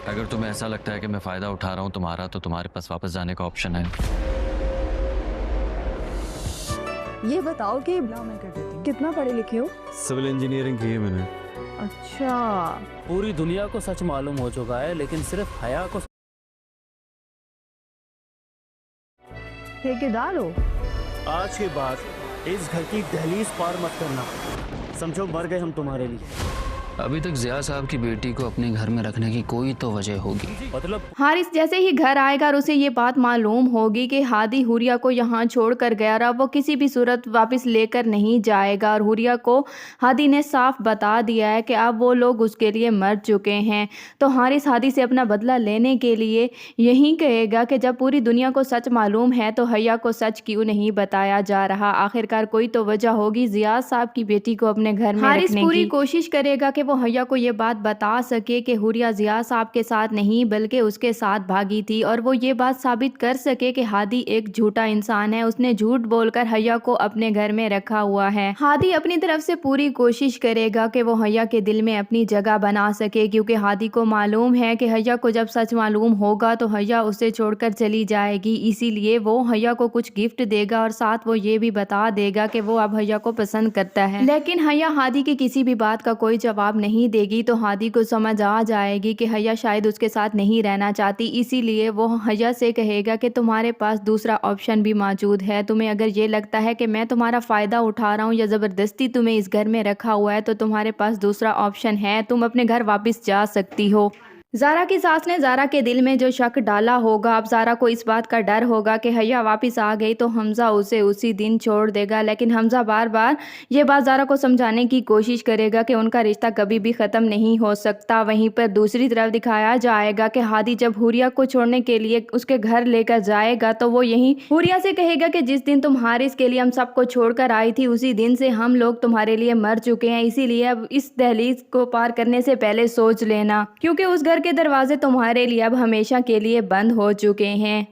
اگر تمہیں ایسا لگتا ہے کہ میں فائدہ اٹھا رہا ہوں تمہارا تو تمہارے پاس واپس جانے کا آپشن ہے. یہ بتاؤ کہ کتنا پڑھے لکھے ہو؟ سول انجینئرنگ کی ہے میں نے. اچھا. پوری دنیا کو سچ معلوم ہو چکا ہے لیکن صرف حیا کو ٹھیکیدار ہو؟ آج کے بعد اس گھر کی دہلیز پار مت کرنا. سمجھو مر گئے ہم تمہارے لیے. ابھی تک ضیاء صاحب کی بیٹی کو اپنے گھر میں رکھنے کی کوئی تو وجہ ہوگی. مطلب حارث جیسے ہی گھر آئے گا اور اسے یہ بات معلوم ہوگی کہ ہادی حوریہ کو یہاں چھوڑ کر گیا رہا، وہ کسی بھی صورت واپس لے کر نہیں جائے گا، اور حوریہ کو ہادی نے صاف بتا دیا ہے کہ اب وہ لوگ اس کے لیے مر چکے ہیں. تو حارث ہادی سے اپنا بدلہ لینے کے لیے یہی کہے گا کہ جب پوری دنیا کو سچ معلوم ہے تو حیا کو سچ کیوں نہیں بتایا جا رہا. آخرکار کوئی تو وجہ ہوگی ضیاء صاحب کی بیٹی کو اپنے گھر میں رکھنے کی. حارث پوری کوشش کرے گا کہ وہ حیا کو یہ بات بتا سکے کہ حوریہ ضیاء صاحب کے ساتھ نہیں بلکہ اس کے ساتھ بھاگی تھی، اور وہ یہ بات ثابت کر سکے کہ ہادی ایک جھوٹا انسان ہے، اس نے جھوٹ بول کر حیا کو اپنے گھر میں رکھا ہوا ہے. ہادی اپنی طرف سے پوری کوشش کرے گا کہ وہ حیا کے دل میں اپنی جگہ بنا سکے، کیونکہ ہادی کو معلوم ہے کہ حیا کو جب سچ معلوم ہوگا تو حیا اسے چھوڑ کر چلی جائے گی. اسی لیے وہ حیا کو کچھ گفٹ دے گا اور ساتھ وہ یہ بھی بتا دے گا کہ وہ اب حیا کو پسند کرتا ہے. لیکن حیا ہادی کی کسی بھی بات کا کوئی جواب نہیں دے گی، تو ہادی کو سمجھ آ جائے گی کہ حیا شاید اس کے ساتھ نہیں رہنا چاہتی. اسی لیے وہ حیا سے کہے گا کہ تمہارے پاس دوسرا آپشن بھی موجود ہے. تمہیں اگر یہ لگتا ہے کہ میں تمہارا فائدہ اٹھا رہا ہوں یا زبردستی تمہیں اس گھر میں رکھا ہوا ہے تو تمہارے پاس دوسرا آپشن ہے، تم اپنے گھر واپس جا سکتی ہو. زارا کی ساس نے زارا کے دل میں جو شک ڈالا ہوگا، اب زارا کو اس بات کا ڈر ہوگا کہ حیا واپس آ گئی تو حمزہ اسے اسی دن چھوڑ دے گا. لیکن حمزہ بار بار یہ بات زارا کو سمجھانے کی کوشش کرے گا کہ ان کا رشتہ کبھی بھی ختم نہیں ہو سکتا. وہیں پر دوسری طرف دکھایا جائے گا کہ ہادی جب حوریہ کو چھوڑنے کے لیے اس کے گھر لے کر جائے گا تو وہ یہیں حوریہ سے کہے گا کہ جس دن تم حارث کے لیے ہم سب کو چھوڑ کر آئی تھی اسی دن سے ہم لوگ تمہارے لیے مر چکے ہیں، اسی لیے اب اس دہلیز کو پار کرنے سے پہلے سوچ لینا، کیونکہ اس گھر کے دروازے تمہارے لیے اب ہمیشہ کے لیے بند ہو چکے ہیں.